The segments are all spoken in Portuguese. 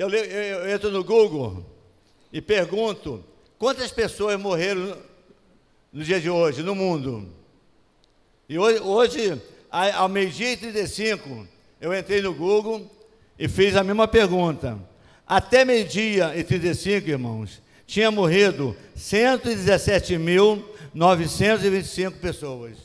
eu entro no Google e pergunto quantas pessoas morreram no dia de hoje, no mundo. E hoje ao meio-dia e 35, eu entrei no Google e fiz a mesma pergunta. Até meio-dia e 35, irmãos, tinha morrido 117.925 pessoas.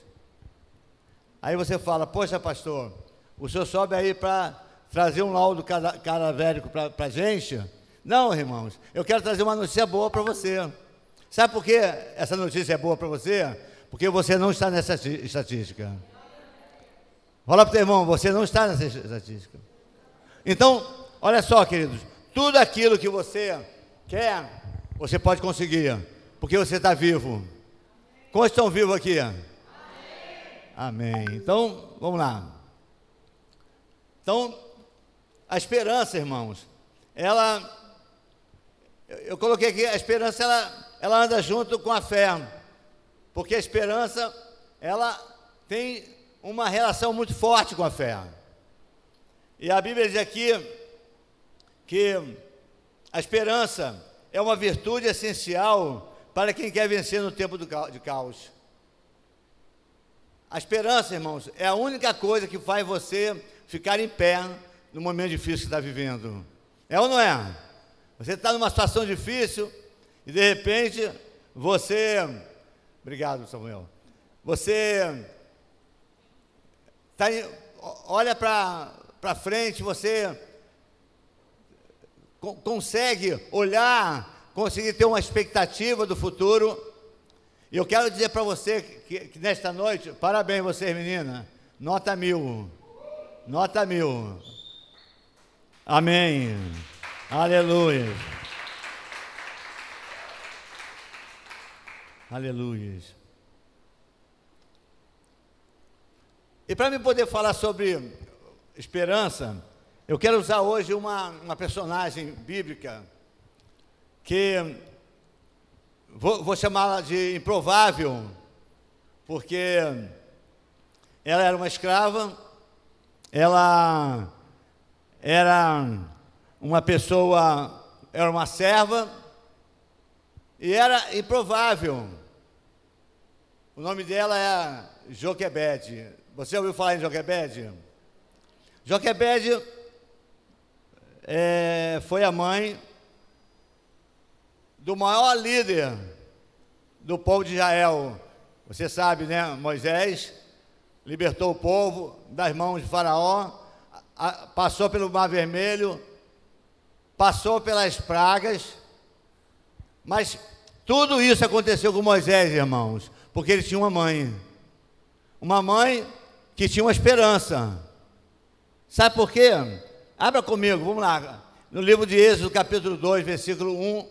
Aí você fala, poxa, pastor, o senhor sobe aí para trazer um laudo cadavérico para a gente? Não, irmãos, eu quero trazer uma notícia boa para você. Sabe por que essa notícia é boa para você? Porque você não está nessa estatística. Fala para o teu irmão, você não está nessa estatística. Então, olha só, queridos, tudo aquilo que você quer, você pode conseguir, porque você está vivo. Quantos estão vivos aqui? Amém. Então, vamos lá. Então, a esperança, irmãos, eu coloquei aqui, a esperança, ela anda junto com a fé, porque a esperança, ela tem uma relação muito forte com a fé. E a Bíblia diz aqui que a esperança é uma virtude essencial para quem quer vencer no tempo de caos. A esperança, irmãos, é a única coisa que faz você ficar em pé no momento difícil que está vivendo. É ou não é? Você está numa situação difícil e de repente você... Obrigado, Samuel. Você olha para frente, você consegue olhar, conseguir ter uma expectativa do futuro. E eu quero dizer para você que nesta noite, parabéns vocês, menina, nota 1000. Nota 1000. Amém. Aleluia. Aleluia. E para me poder falar sobre esperança, eu quero usar hoje uma personagem bíblica que vou chamá-la de improvável, porque ela era uma escrava, ela era uma pessoa, era uma serva, e era improvável. O nome dela é Joquebede. Você ouviu falar em Joquebede? Joquebede foi a mãe do maior líder do povo de Israel. Você sabe, né? Moisés libertou o povo das mãos de Faraó, passou pelo Mar Vermelho, passou pelas pragas, mas tudo isso aconteceu com Moisés, irmãos, porque ele tinha uma mãe que tinha uma esperança. Sabe por quê? Abra comigo, vamos lá, no livro de Êxodo, capítulo 2, versículo 1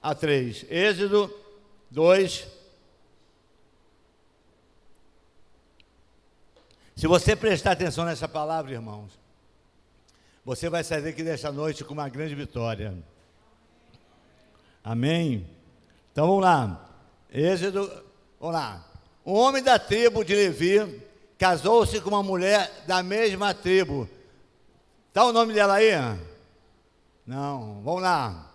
a 3. Êxodo 2. Se você prestar atenção nessa palavra, irmãos, você vai sair daqui desta noite com uma grande vitória. Amém? Então vamos lá. Êxodo, vamos lá. Um homem da tribo de Levi casou-se com uma mulher da mesma tribo. Está o nome dela aí? Não, vamos lá.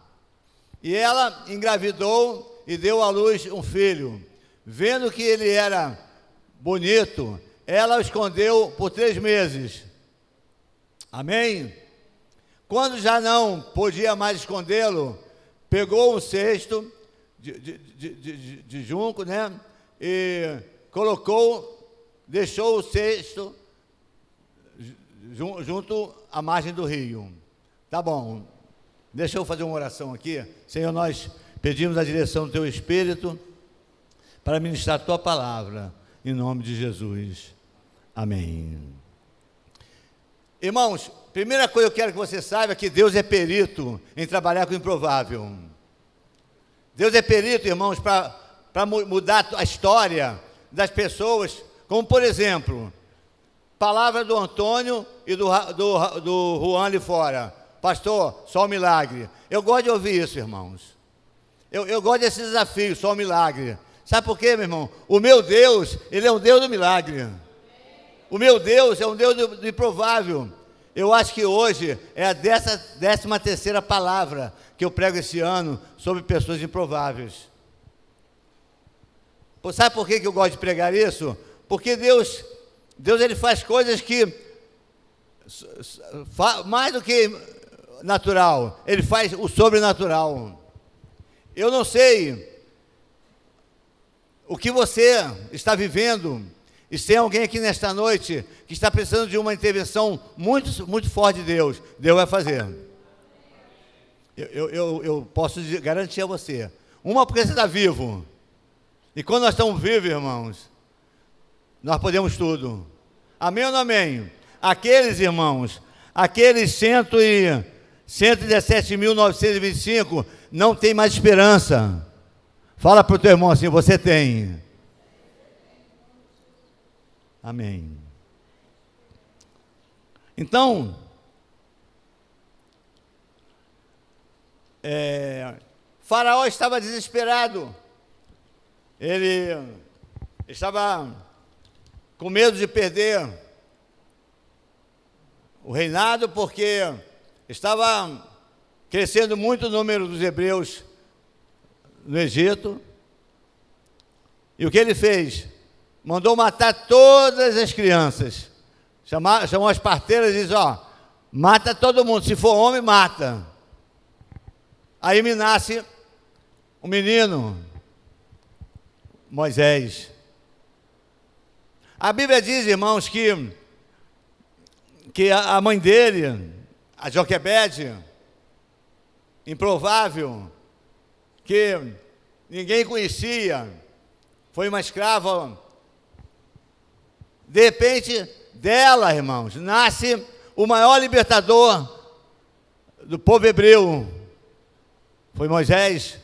E ela engravidou e deu à luz um filho. Vendo que ele era bonito, ela o escondeu por 3 meses. Amém? Quando já não podia mais escondê-lo, pegou um cesto de junco, né? E deixou o cesto junto à margem do rio. Tá bom, deixa eu fazer uma oração aqui. Senhor, nós pedimos a direção do Teu Espírito para ministrar a Tua palavra, em nome de Jesus. Amém. Irmãos, primeira coisa que eu quero que você saiba é que Deus é perito em trabalhar com o improvável. Deus é perito, irmãos, para mudar a história das pessoas, como por exemplo, palavra do Antônio e do Juan ali fora. Pastor, só um milagre. Eu gosto de ouvir isso, irmãos. Eu gosto desse desafio, só um milagre. Sabe por quê, meu irmão? O meu Deus, Ele é um Deus do milagre. O meu Deus é um Deus do improvável. Eu acho que hoje é a 13ª palavra que eu prego esse ano sobre pessoas improváveis. Sabe por que eu gosto de pregar isso? Porque Deus ele faz coisas que, mais do que natural, ele faz o sobrenatural. Eu não sei o que você está vivendo, e se tem alguém aqui nesta noite que está precisando de uma intervenção muito, muito forte de Deus, Deus vai fazer. Eu posso garantir a você. Uma, porque você está vivo. E quando nós estamos vivos, irmãos, nós podemos tudo. Amém ou não amém? Aqueles, irmãos, aqueles 117.925 não tem mais esperança. Fala para o teu irmão assim, você tem. Amém. Então, Faraó estava desesperado. Ele estava com medo de perder o reinado, porque estava crescendo muito o número dos hebreus no Egito. E o que ele fez? Mandou matar todas as crianças. Chamou as parteiras e disse, mata todo mundo, se for homem, mata. Aí me nasce um menino, Moisés. A Bíblia diz, irmãos, que a mãe dele, a Joquebede, improvável, que ninguém conhecia, foi uma escrava. De repente, dela, irmãos, nasce o maior libertador do povo hebreu, foi Moisés.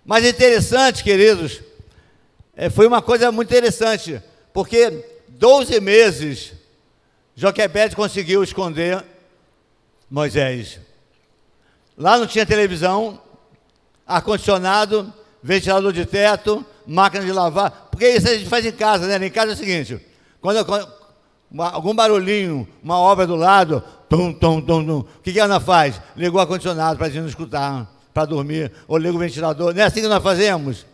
Mas interessante, queridos, foi uma coisa muito interessante, porque 12 meses Joquebede conseguiu esconder Moisés. Lá não tinha televisão, ar-condicionado, ventilador de teto, máquina de lavar, porque isso a gente faz em casa, né? Em casa é o seguinte, quando algum barulhinho, uma obra do lado, tum, tum, tum, tum, o que a Ana faz? Ligou o ar-condicionado para a gente não escutar, para dormir, ou liga o ventilador, não é assim que nós fazemos?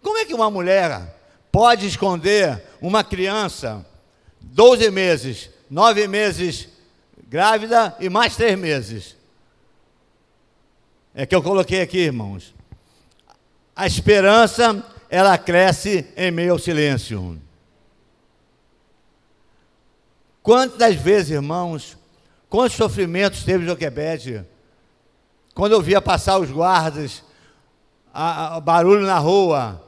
Como é que uma mulher pode esconder uma criança 12 meses, 9 meses grávida e mais 3 meses? É que eu coloquei aqui, irmãos. A esperança, ela cresce em meio ao silêncio. Quantas vezes, irmãos, quantos sofrimentos teve Joquebede? Quando eu via passar os guardas, o barulho na rua,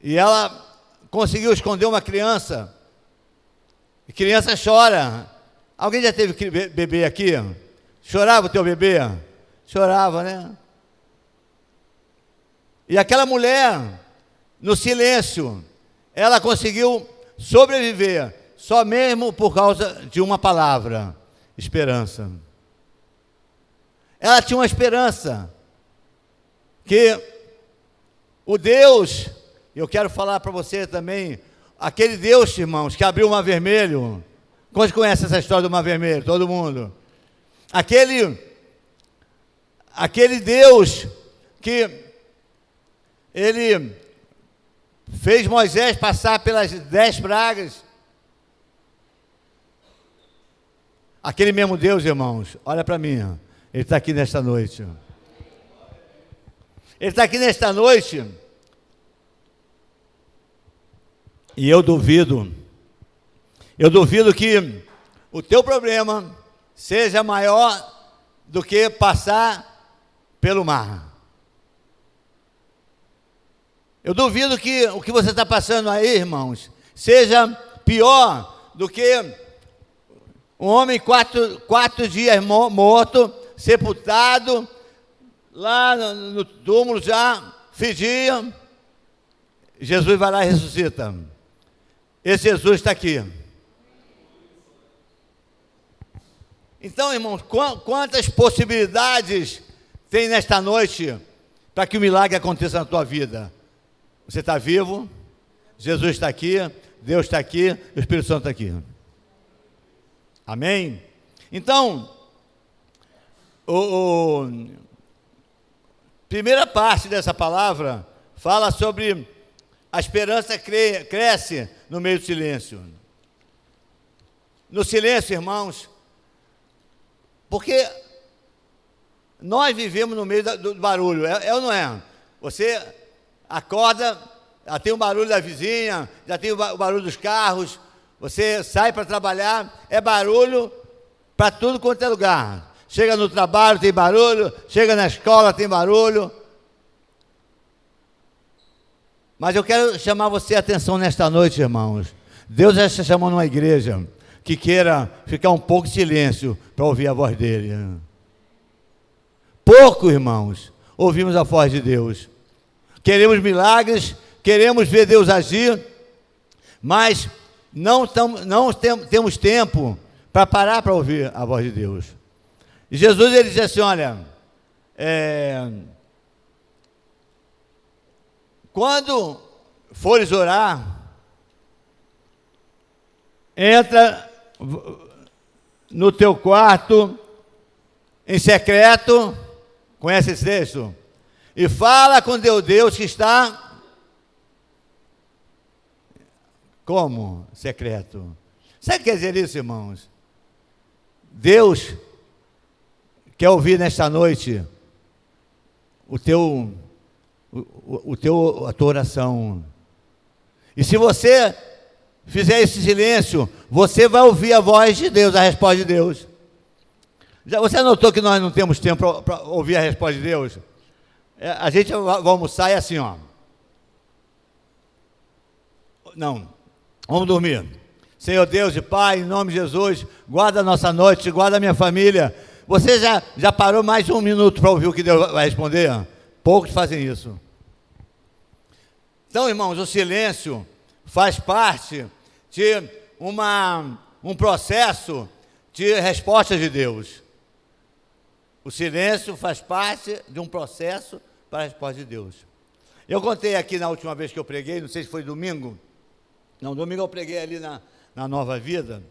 e ela conseguiu esconder uma criança, e criança chora. Alguém já teve bebê aqui? Chorava o teu bebê? Chorava, né? E aquela mulher, no silêncio, ela conseguiu sobreviver, só mesmo por causa de uma palavra: esperança. Ela tinha uma esperança, que o Deus, eu quero falar para você também, aquele Deus, irmãos, que abriu o Mar Vermelho. Quantos conhecem essa história do Mar Vermelho? Todo mundo. Aquele Deus que ele fez Moisés passar pelas 10 pragas. Aquele mesmo Deus, irmãos, olha para mim, ele está aqui nesta noite. Ele está aqui nesta noite. E eu duvido que o teu problema seja maior do que passar pelo mar. Eu duvido que o que você está passando aí, irmãos, seja pior do que um homem 4 dias morto, sepultado, lá no túmulo já fedia. Jesus vai lá e ressuscita. Esse Jesus está aqui. Então, irmãos, quantas possibilidades tem nesta noite para que o milagre aconteça na tua vida? Você está vivo, Jesus está aqui, Deus está aqui, o Espírito Santo está aqui. Amém? Então, primeira parte dessa palavra fala sobre a esperança cresce no meio do silêncio. No silêncio, irmãos, porque nós vivemos no meio do barulho, é ou não é? Você acorda, já tem o barulho da vizinha, já tem o barulho dos carros, você sai para trabalhar, é barulho para tudo quanto é lugar. Chega no trabalho, tem barulho, chega na escola, tem barulho. Mas eu quero chamar você a atenção nesta noite, irmãos. Deus já está chamando uma igreja que queira ficar um pouco de silêncio para ouvir a voz dele. Pouco, irmãos, ouvimos a voz de Deus. Queremos milagres, queremos ver Deus agir, mas não temos tempo para parar para ouvir a voz de Deus. E Jesus, ele disse assim, olha, quando fores orar, entra no teu quarto, em secreto, conhece esse texto? E fala com teu Deus que está, como? Secreto. Sabe o que quer dizer isso, irmãos? Deus quer ouvir nesta noite a tua oração. E se você fizer esse silêncio, você vai ouvir a voz de Deus, a resposta de Deus. Você notou que nós não temos tempo para ouvir a resposta de Deus? A gente vai almoçar e assim, ó. Não, vamos dormir. Senhor Deus e Pai, em nome de Jesus, guarda a nossa noite, guarda a minha família. Você já parou mais de um minuto para ouvir o que Deus vai responder? Poucos fazem isso. Então, irmãos, o silêncio faz parte de um processo de resposta de Deus. O silêncio faz parte de um processo para a resposta de Deus. Eu contei aqui na última vez que eu preguei, não sei se foi domingo. Não, domingo eu preguei ali na Nova Vida.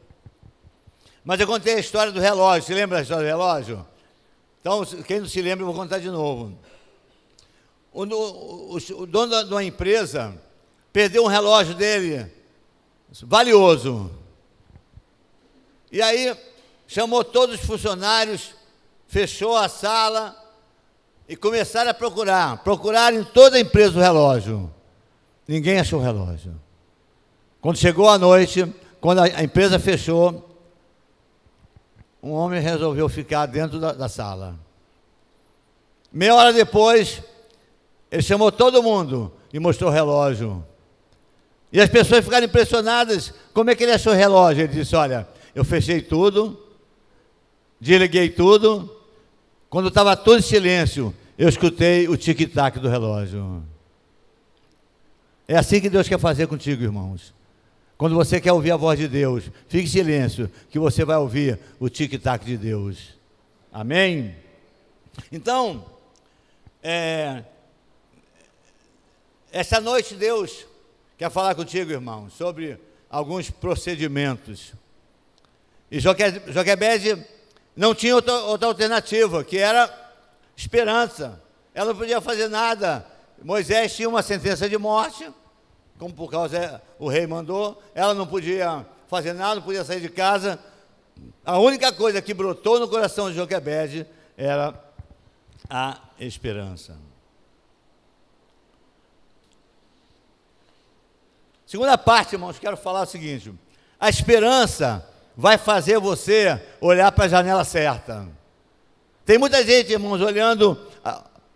Mas eu contei a história do relógio. Você lembra da história do relógio? Então, quem não se lembra, eu vou contar de novo. O dono de uma empresa perdeu um relógio dele, valioso. E aí, chamou todos os funcionários, fechou a sala e começaram a procurar. Procuraram em toda a empresa o relógio. Ninguém achou o relógio. Quando chegou a noite, quando a empresa fechou, um homem resolveu ficar dentro da sala. Meia hora depois, ele chamou todo mundo e mostrou o relógio. E as pessoas ficaram impressionadas. Como é que ele achou o relógio? Ele disse, olha, eu fechei tudo, desliguei tudo. Quando estava todo em silêncio, eu escutei o tic-tac do relógio. É assim que Deus quer fazer contigo, irmãos. Quando você quer ouvir a voz de Deus, fique em silêncio, que você vai ouvir o tic-tac de Deus. Amém? Então, essa noite Deus quer falar contigo, irmão, sobre alguns procedimentos. E Joquebede não tinha outra alternativa, que era esperança. Ela não podia fazer nada. Moisés tinha uma sentença de morte, como por causa o rei mandou. Ela não podia fazer nada, não podia sair de casa. A única coisa que brotou no coração de Joquebede era a esperança. Segunda parte, irmãos, quero falar o seguinte: a esperança vai fazer você olhar para a janela certa. Tem muita gente, irmãos, olhando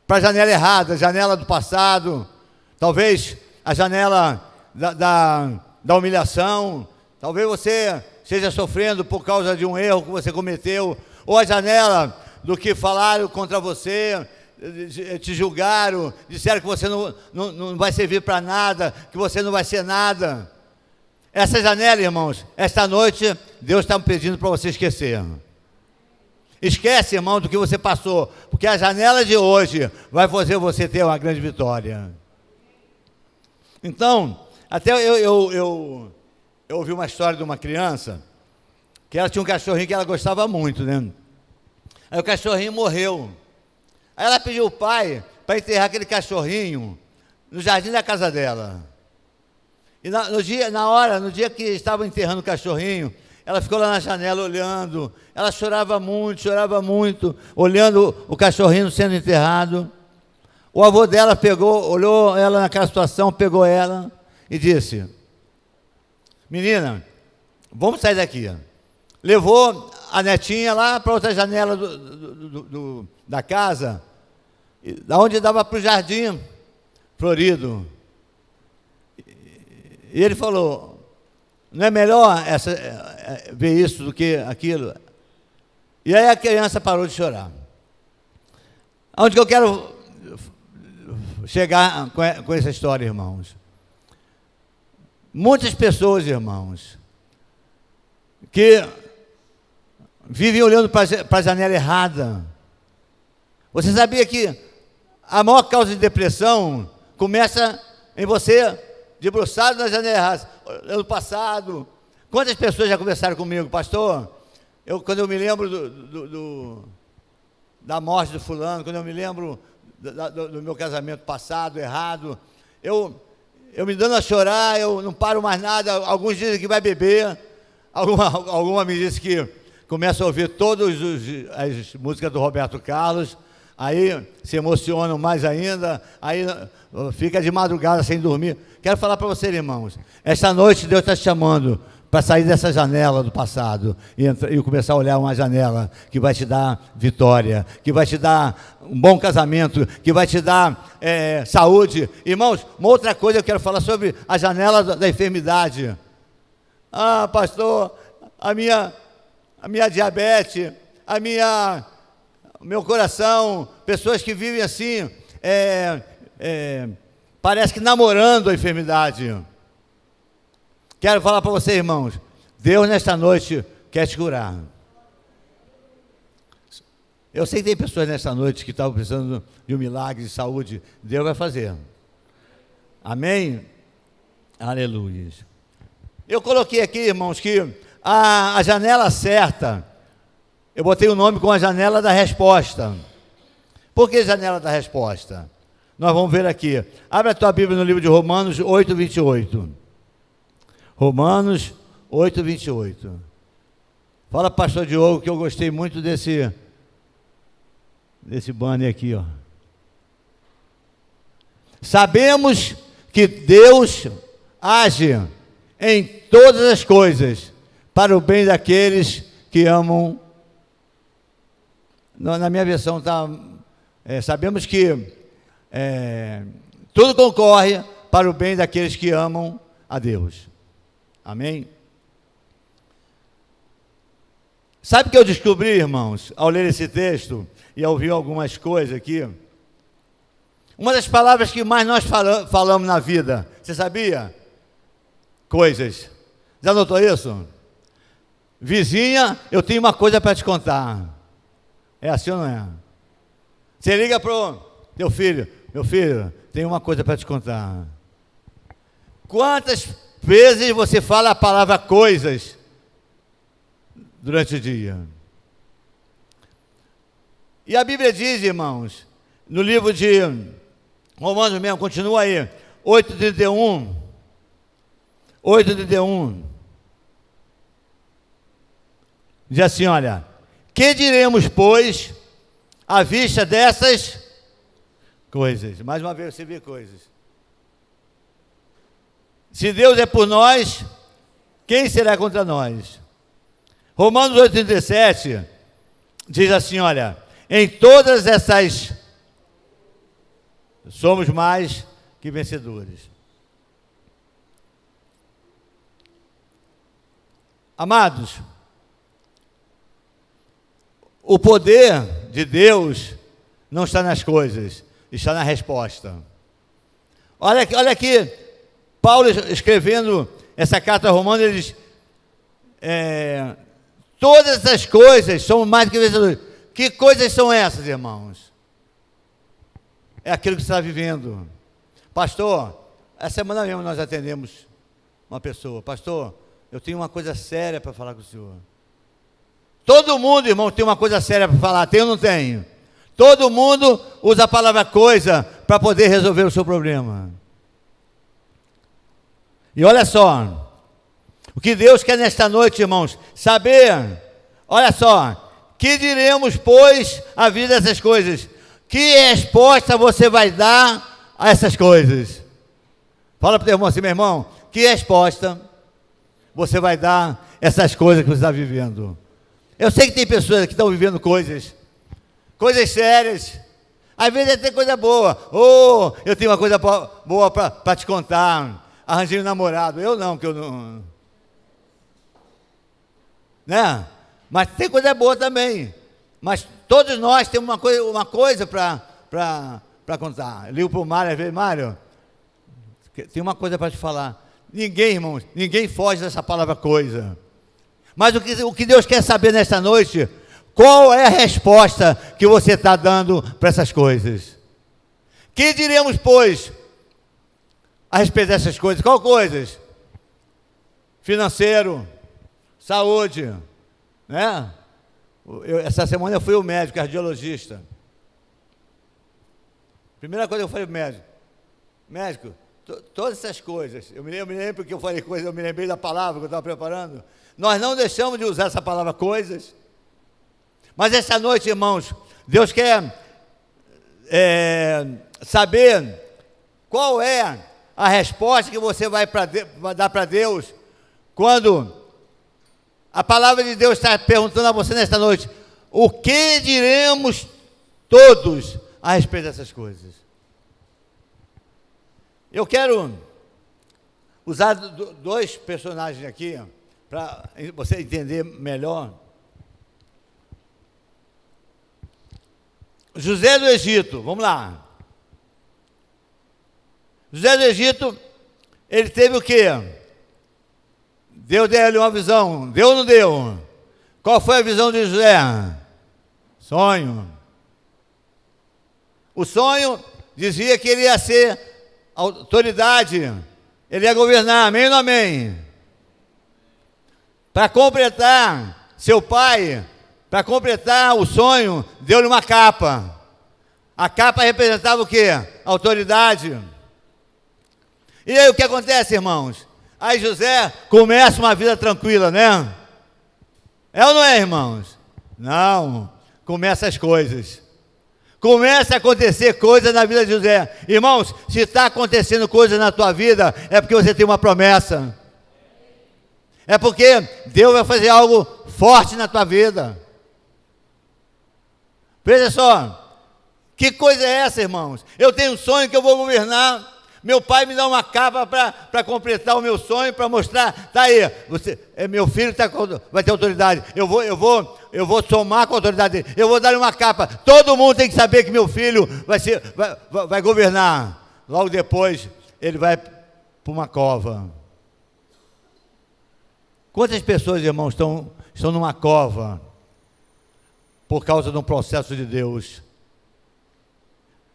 para a janela errada, a janela do passado, talvez a janela da humilhação, talvez você esteja sofrendo por causa de um erro que você cometeu, ou a janela do que falaram contra você, te julgaram, disseram que você não vai servir para nada, que você não vai ser nada. Essa janela, irmãos, esta noite, Deus está me pedindo para você esquecer. Esquece, irmão, do que você passou, porque a janela de hoje vai fazer você ter uma grande vitória. Então, até eu eu ouvi uma história de uma criança, que ela tinha um cachorrinho que ela gostava muito, né? Aí o cachorrinho morreu. Aí ela pediu o pai para enterrar aquele cachorrinho no jardim da casa dela. E no dia que estavam enterrando o cachorrinho, ela ficou lá na janela olhando. Ela chorava muito, olhando o cachorrinho sendo enterrado. O avô dela olhou ela naquela situação, pegou ela e disse: menina, vamos sair daqui. Levou a netinha lá para outra janela da casa, da onde dava para o jardim florido. E ele falou: não é melhor ver isso do que aquilo? E aí a criança parou de chorar. Onde que eu quero chegar com essa história, irmãos? Muitas pessoas, irmãos, que vivem olhando para a janela errada. Você sabia que a maior causa de depressão começa em você debruçado na janela errada? Ano passado, quantas pessoas já conversaram comigo, pastor? Quando eu me lembro da morte do fulano, quando eu me lembro do meu casamento passado, errado, eu me dando a chorar, eu não paro mais nada. Alguns dizem que vai beber, alguma me disse que começa a ouvir todas as músicas do Roberto Carlos, aí se emocionam mais ainda, aí fica de madrugada sem dormir. Quero falar para vocês, irmãos, esta noite Deus está te chamando para sair dessa janela do passado e começar a olhar uma janela que vai te dar vitória, que vai te dar um bom casamento, que vai te dar saúde. Irmãos, uma outra coisa eu quero falar sobre a janela da enfermidade. Ah, pastor, a minha diabetes, o meu coração, pessoas que vivem assim, parece que namorando a enfermidade. Quero falar para vocês, irmãos, Deus nesta noite quer te curar. Eu sei que tem pessoas nesta noite que estavam precisando de um milagre de saúde. Deus vai fazer. Amém? Aleluia. Eu coloquei aqui, irmãos, que a janela certa, eu botei o nome com a janela da resposta. Por que janela da resposta? Nós vamos ver aqui. Abre a tua Bíblia no livro de Romanos 8, 28. Romanos 8, 28. Fala, pastor Diogo, que eu gostei muito desse banner aqui, ó. Sabemos que Deus age em todas as coisas para o bem daqueles que amam. Na minha versão está, sabemos que tudo concorre para o bem daqueles que amam a Deus. Amém? Sabe o que eu descobri, irmãos, ao ler esse texto e ao ouvir algumas coisas aqui? Uma das palavras que mais nós falamos na vida, você sabia? Coisas. Já notou isso? Vizinha, eu tenho uma coisa para te contar. É assim ou não é? Você liga para o teu filho: meu filho, tenho uma coisa para te contar. Quantas vezes você fala a palavra coisas durante o dia? E a Bíblia diz, irmãos, no livro de Romanos mesmo, continua aí, 8:31, 8:31, diz assim, olha: que diremos, pois, à vista dessas coisas? Mais uma vez você vê coisas. Se Deus é por nós, quem será contra nós? Romanos 8:37 diz assim, olha: em todas essas somos mais que vencedores. Amados, o poder de Deus não está nas coisas, está na resposta. Olha aqui, Paulo escrevendo essa carta a Romanos, ele diz: todas essas coisas são mais do que vencedores. Que coisas são essas, irmãos? É aquilo que você está vivendo. Pastor, essa semana mesmo nós atendemos uma pessoa: pastor, eu tenho uma coisa séria para falar com o senhor. Todo mundo, irmão, tem uma coisa séria para falar, tem ou não tem? Todo mundo usa a palavra coisa para poder resolver o seu problema. E olha só, o que Deus quer nesta noite, irmãos, saber, olha só, que diremos, pois, à vida dessas coisas? Que resposta você vai dar a essas coisas? Fala para o teu irmão assim, meu irmão, que resposta você vai dar a essas coisas que você está vivendo? Eu sei que tem pessoas que estão vivendo coisas sérias, às vezes até coisa boa. Eu tenho uma coisa boa para te contar, arranjei um namorado. Eu não, que eu não... Né? Mas tem coisa boa também. Mas todos nós temos uma coisa para contar. Eu ligo para o Mário, às vezes, Mário, tem uma coisa para te falar. Ninguém, irmãos, ninguém foge dessa palavra coisa. Mas o que Deus quer saber nesta noite, qual é a resposta que você está dando para essas coisas? Que diremos, pois, a respeito dessas coisas? Qual coisas? Financeiro, saúde, né? Essa semana eu fui ao médico, cardiologista. Primeira coisa que eu falei para o médico, todas essas coisas, eu me lembro porque eu falei coisas, eu me lembrei da palavra que eu estava preparando. Nós não deixamos de usar essa palavra coisas, mas essa noite, irmãos, Deus quer saber qual é a resposta que você vai dar para Deus, quando a palavra de Deus está perguntando a você nesta noite, o que diremos todos a respeito dessas coisas? Eu quero usar dois personagens aqui, para você entender melhor. José do Egito, vamos lá. José do Egito, ele teve o quê? Deus deu-lhe uma visão, deu ou não deu? Qual foi a visão de José? Sonho. O sonho dizia que ele ia ser autoridade, ele ia governar, amém ou não amém? Para completar, seu pai, para completar o sonho, deu-lhe uma capa. A capa representava o quê? Autoridade. E aí o que acontece, irmãos? Aí José começa uma vida tranquila, né? É ou não é, irmãos? Não, começa as coisas. Começa a acontecer coisas na vida de José. Irmãos, se está acontecendo coisas na tua vida, é porque você tem uma promessa. É porque Deus vai fazer algo forte na tua vida. Veja só, que coisa é essa, irmãos? Eu tenho um sonho que eu vou governar. Meu pai me dá uma capa para completar o meu sonho, para mostrar, tá aí, meu filho vai ter autoridade. Eu vou somar com a autoridade dele. Eu vou dar uma capa. Todo mundo tem que saber que meu filho vai governar. Logo depois ele vai para uma cova. Quantas pessoas, irmãos, estão numa cova por causa de um processo de Deus?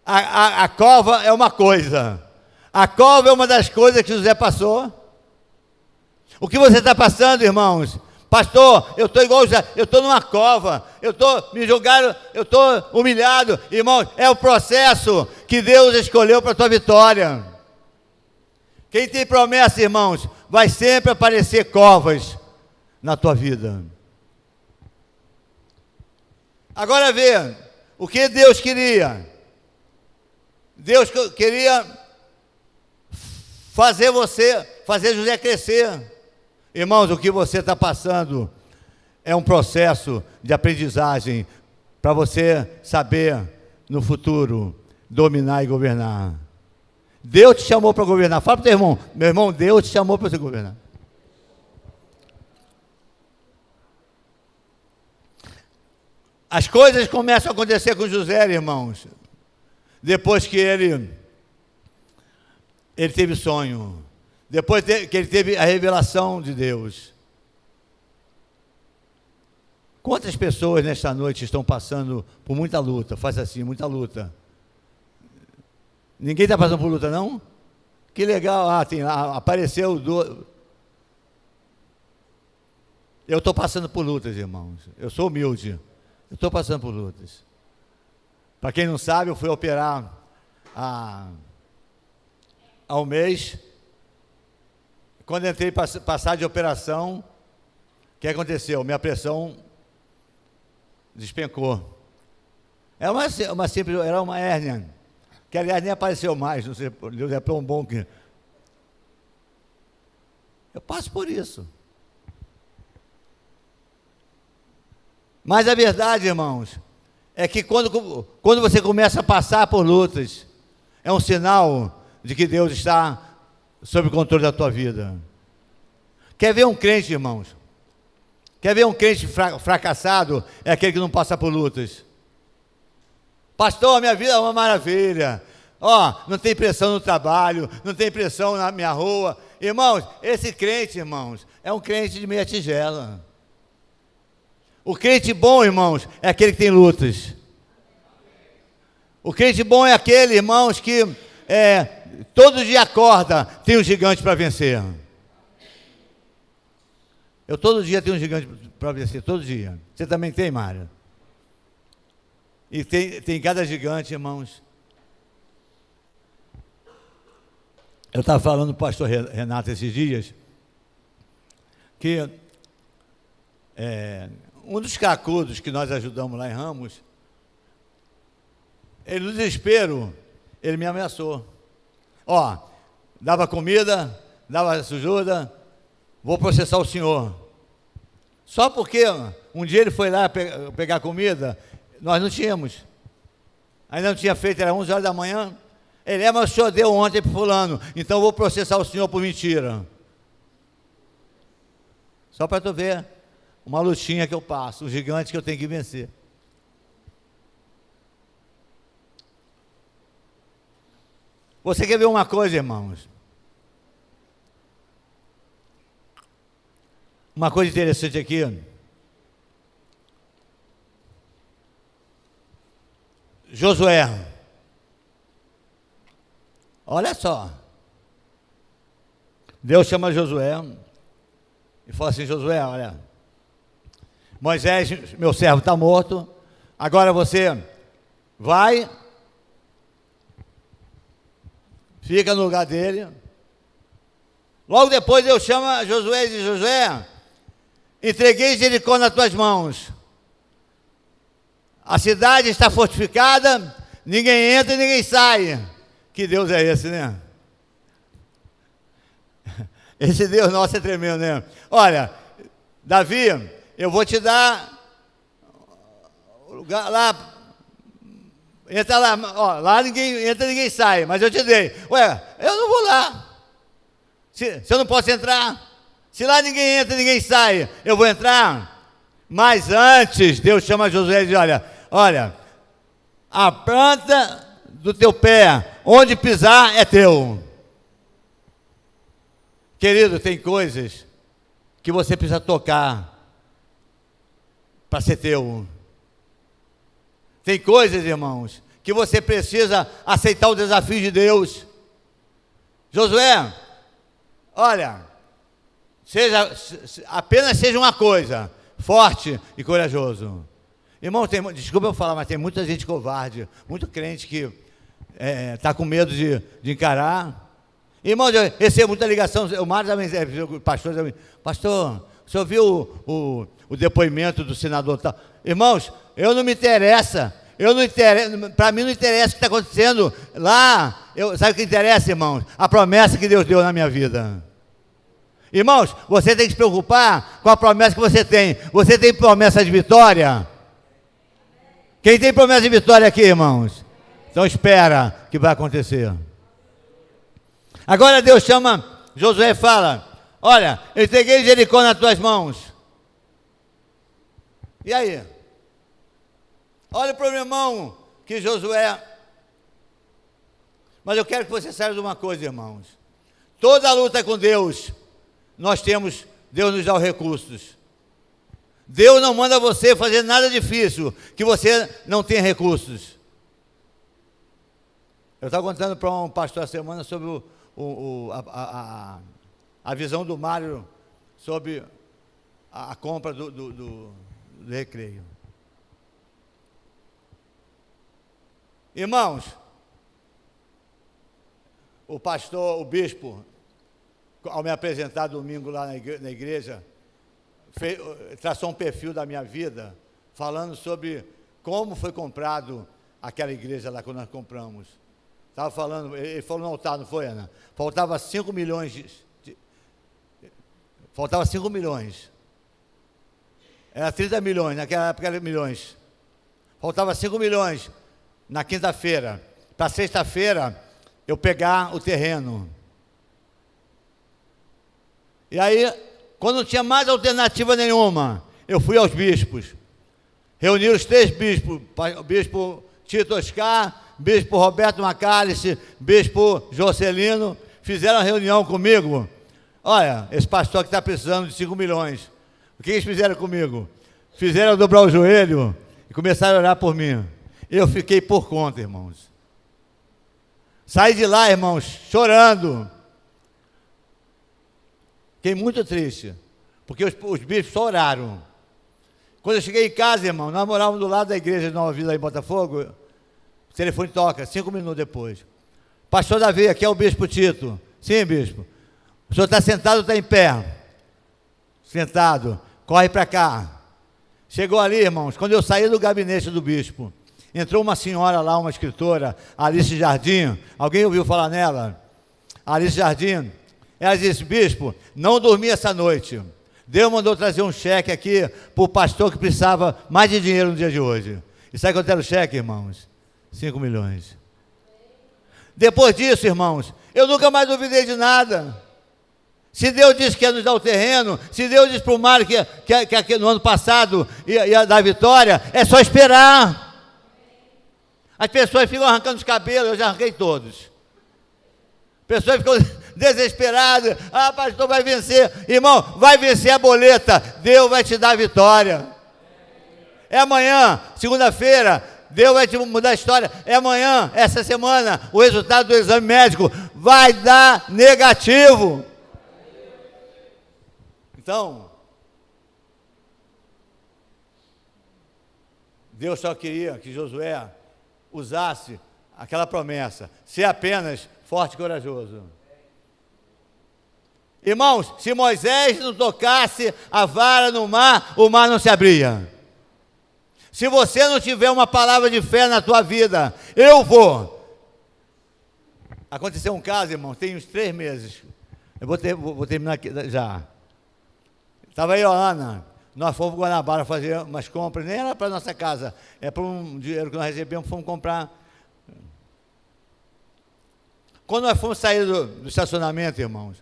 A cova é uma coisa. A cova é uma das coisas que José passou. O que você está passando, irmãos? Pastor, eu estou igual José, eu estou numa cova, me julgaram, eu estou humilhado. Irmãos, é o processo que Deus escolheu para a tua vitória. Quem tem promessa, irmãos, vai sempre aparecer covas na tua vida. Agora vê, o que Deus queria? Deus queria fazer José crescer. Irmãos, o que você está passando é um processo de aprendizagem para você saber no futuro dominar e governar. Deus te chamou para governar. Fala para o teu irmão, meu irmão, Deus te chamou para você governar. As coisas começam a acontecer com José, irmãos, depois que ele teve sonho, depois que ele teve a revelação de Deus. Quantas pessoas nesta noite estão passando por muita luta? Faz assim, muita luta. Ninguém está passando por luta, não? Que legal, apareceu Eu estou passando por lutas, irmãos. Eu sou humilde. Eu estou passando por lutas. Para quem não sabe, eu fui operar há um mês. Quando entrei para passar de operação, o que aconteceu? Minha pressão despencou. Era uma simples, era uma hérnia, que aliás nem apareceu mais, não sei, Deus é tão bom que... Eu passo por isso. Mas a verdade, irmãos, é que quando você começa a passar por lutas, é um sinal de que Deus está sob o controle da tua vida. Quer ver um crente, irmãos? Quer ver um crente fracassado? É aquele que não passa por lutas. Pastor, minha vida é uma maravilha. Não tem pressão no trabalho, não tem pressão na minha rua. Irmãos, esse crente, irmãos, é um crente de meia tigela. O crente bom, irmãos, é aquele que tem lutas. O crente bom é aquele, irmãos, que todo dia acorda, tem um gigante para vencer. Eu todo dia tenho um gigante para vencer, todo dia. Você também tem, Mário? E tem cada gigante, irmãos. Eu estava falando para o pastor Renato esses dias, que um dos cracudos que nós ajudamos lá em Ramos, ele no desespero, ele me ameaçou. Dava comida, dava ajuda, vou processar o senhor. Só porque um dia ele foi lá pegar comida, nós não tínhamos. Ainda não tinha feito, era 11 horas da manhã. Ele mas o senhor deu ontem para fulano, então eu vou processar o senhor por mentira. Só para tu ver uma lutinha que eu passo, um gigante que eu tenho que vencer. Você quer ver uma coisa, irmãos? Uma coisa interessante aqui. Josué. Olha só. Deus chama Josué e fala assim: Josué, olha, Moisés, meu servo, está morto. Agora você vai, fica no lugar dele. Logo depois Deus chama Josué e diz: Josué, entreguei Jericó nas tuas mãos. A cidade está fortificada, ninguém entra e ninguém sai. Que Deus é esse, né? Esse Deus nosso é tremendo, né? Olha, Davi, eu vou te dar o lugar lá, entra lá, lá ninguém entra, ninguém sai, mas eu te dei. Eu não vou lá. Se eu não posso entrar, se lá ninguém entra, ninguém sai, eu vou entrar. Mas antes, Deus chama Josué e diz: olha, a planta do teu pé, onde pisar é teu. Querido, tem coisas que você precisa tocar para ser teu. Tem coisas, irmãos, que você precisa aceitar o desafio de Deus. Josué, olha, apenas seja uma coisa: forte e corajoso. Irmão, desculpa eu falar, mas tem muita gente covarde, muito crente que está com medo de encarar. Irmão, eu recebo muita ligação, o Mário também, pastor, o senhor viu o depoimento do senador tal? Irmãos, não me interessa, para mim não interessa o que está acontecendo lá. Sabe o que interessa, irmãos? A promessa que Deus deu na minha vida. Irmãos, você tem que se preocupar com a promessa que você tem. Você tem promessa de vitória? Quem tem promessa de vitória aqui, irmãos? Então espera que vai acontecer. Agora Deus chama Josué e fala: olha, eu entreguei Jericó nas tuas mãos. E aí? Olha para o meu irmão que Josué... Mas eu quero que você saiba de uma coisa, irmãos. Toda luta com Deus, Deus nos dá os recursos. Deus não manda você fazer nada difícil que você não tenha recursos. Eu estava contando para um pastor essa semana sobre a visão do Mário sobre a compra do recreio. Irmãos, o pastor, o bispo, ao me apresentar domingo lá na igreja, traçou um perfil da minha vida, falando sobre como foi comprado aquela igreja lá quando nós compramos. Estava falando, ele falou no altar, não foi, Ana? Faltava 5 milhões. Faltava 5 milhões. Era 30 milhões, naquela época era milhões. Faltava 5 milhões na quinta-feira. Para sexta-feira, eu pegar o terreno. E aí, quando não tinha mais alternativa nenhuma, eu fui aos bispos. Reuni os 3 bispos, o bispo Tito Oscar, bispo Roberto Macalice, bispo Jocelino, fizeram uma reunião comigo. Olha, esse pastor que está precisando de 5 milhões. O que eles fizeram comigo? Fizeram eu dobrar o joelho e começaram a orar por mim. Eu fiquei por conta, irmãos. Saí de lá, irmãos, chorando. Fiquei muito triste, porque os bispos só oraram. Quando eu cheguei em casa, irmão, nós morávamos do lado da igreja de Nova Vila, em Botafogo, o telefone toca, 5 minutos depois. Pastor Davi, aqui é o bispo Tito. Sim, bispo. O senhor está sentado ou está em pé? Sentado. Corre para cá. Chegou ali, irmãos, quando eu saí do gabinete do bispo, entrou uma senhora lá, uma escritora, Alice Jardim. Alguém ouviu falar nela? Alice Jardim. Ela disse, bispo, não dormi essa noite. Deus mandou trazer um cheque aqui para o pastor que precisava mais de dinheiro no dia de hoje. E sabe quanto era o cheque, irmãos? 5 milhões. Depois disso, irmãos, eu nunca mais duvidei de nada. Se Deus disse que ia nos dar o terreno, se Deus disse para o Mário que no ano passado ia dar vitória, é só esperar. As pessoas ficam arrancando os cabelos, eu já arranquei todos. Pessoas ficam desesperadas, pastor, vai vencer. Irmão, vai vencer a boleta, Deus vai te dar a vitória. É amanhã, segunda-feira, Deus vai te mudar a história. É amanhã, essa semana, o resultado do exame médico vai dar negativo. Então, Deus só queria que Josué usasse aquela promessa, ser apenas forte e corajoso. Irmãos, se Moisés não tocasse a vara no mar, o mar não se abria. Se você não tiver uma palavra de fé na tua vida, eu vou. Aconteceu um caso, irmão, tem uns 3 meses. Eu vou terminar aqui já. Estava aí a Ana, nós fomos para Guanabara fazer umas compras, nem era para a nossa casa, é para um dinheiro que nós recebemos, fomos comprar. Quando nós fomos sair do estacionamento, irmãos,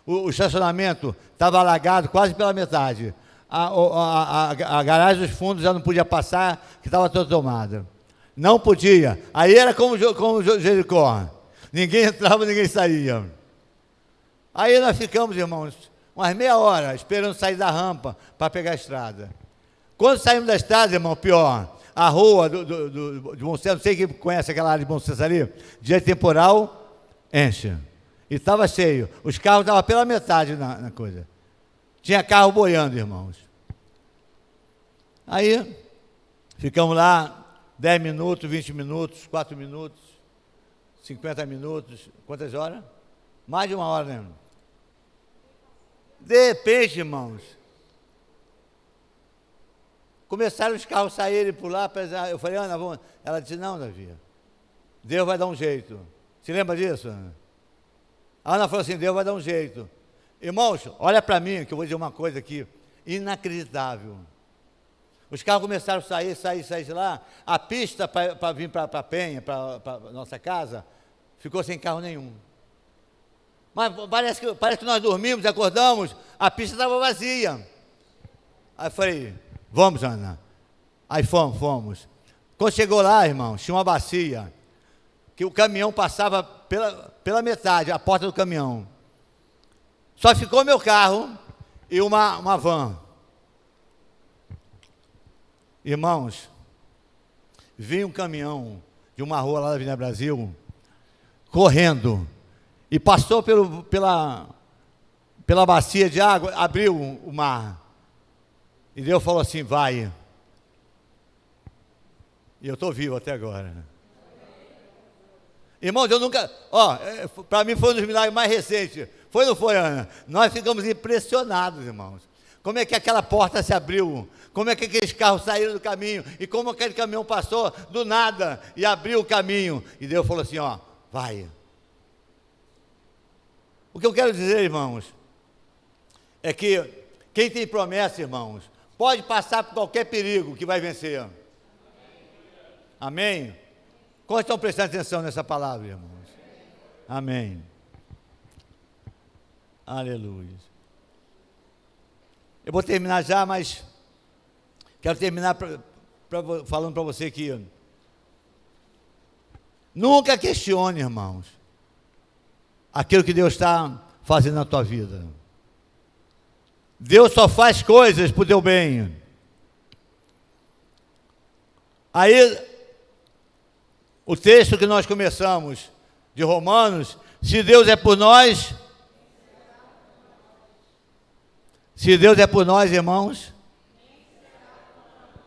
o estacionamento estava alagado quase pela metade. A garagem dos fundos já não podia passar, que estava toda tomada. Não podia. Aí era como Jericó. Ninguém entrava, ninguém saía. Aí nós ficamos, irmãos, umas meia hora, esperando sair da rampa para pegar a estrada. Quando saímos da estrada, irmão, pior, a rua de Bom Sucesso, não sei quem conhece aquela área de Bom Sucesso ali, dia temporal, enche. E estava cheio. Os carros estavam pela metade na coisa. Tinha carro boiando, irmãos. Aí, ficamos lá 10 minutos, 20 minutos, 4 minutos, 50 minutos. Quantas horas? Mais de 1 hora, né? De repente, irmãos, começaram os carros a saírem por lá. Eu falei, Ana, vamos. Ela disse, não, Davi, Deus vai dar um jeito. Se lembra disso, Ana? A Ana falou assim, Deus vai dar um jeito. Irmãos, olha para mim, que eu vou dizer uma coisa aqui, inacreditável. Os carros começaram a sair de lá, a pista para vir para a Penha, para a nossa casa, ficou sem carro nenhum. Mas parece que nós dormimos, acordamos, a pista estava vazia. Aí eu falei, vamos, Ana. Aí fomos. Quando chegou lá, irmão, tinha uma bacia, que o caminhão passava pela metade, a porta do caminhão. Só ficou meu carro e uma van. Irmãos, vinha um caminhão de uma rua lá da Avenida Brasil, correndo, e passou pela bacia de água, abriu o mar. E Deus falou assim, vai. E eu estou vivo até agora. Irmãos, eu nunca... para mim foi um dos milagres mais recentes. Foi ou não foi, Ana? Nós ficamos impressionados, irmãos. Como é que aquela porta se abriu? Como é que aqueles carros saíram do caminho? E como aquele caminhão passou do nada e abriu o caminho? E Deus falou assim, vai. O que eu quero dizer, irmãos, é que quem tem promessa, irmãos, pode passar por qualquer perigo que vai vencer. Amém? Quantos estão prestando atenção nessa palavra, irmãos? Amém. Aleluia. Eu vou terminar já, mas quero terminar falando para você que nunca questione, irmãos, aquilo que Deus está fazendo na tua vida. Deus só faz coisas para o teu bem. Aí, o texto que nós começamos de Romanos, se Deus é por nós, irmãos,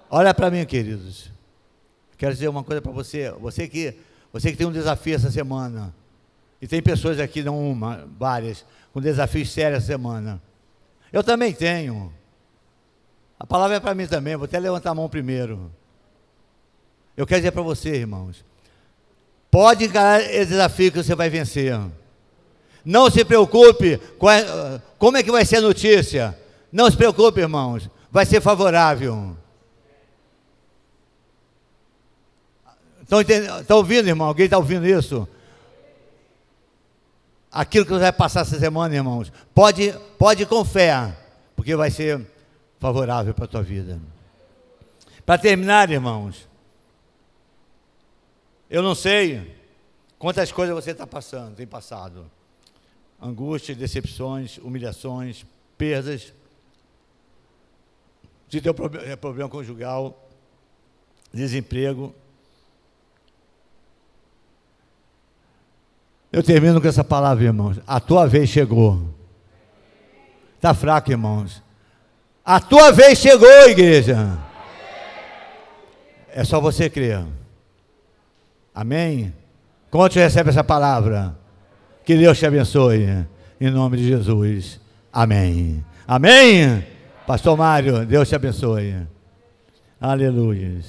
olha para mim, queridos, quero dizer uma coisa para você, você que tem um desafio essa semana, e tem pessoas aqui, não uma, várias, com desafios sérios essa semana, eu também tenho, a palavra é para mim também, vou até levantar a mão primeiro. Eu quero dizer para você, irmãos, pode encarar esse desafio que você vai vencer. Não se preocupe com como é que vai ser a notícia. Não se preocupe, irmãos, vai ser favorável. Estão ouvindo, irmão? Alguém está ouvindo isso? Aquilo que você vai passar essa semana, irmãos, pode ir com fé, porque vai ser favorável para a tua vida. Para terminar, irmãos, eu não sei quantas coisas você tem passado. Angústias, decepções, humilhações, perdas, se teu problema conjugal, desemprego. Eu termino com essa palavra, irmãos. A tua vez chegou. Está fraco, irmãos. A tua vez chegou, igreja. É só você crer. Amém? Quantos recebem essa palavra? Que Deus te abençoe. Em nome de Jesus. Amém. Amém? Pastor Mário, Deus te abençoe. Aleluia.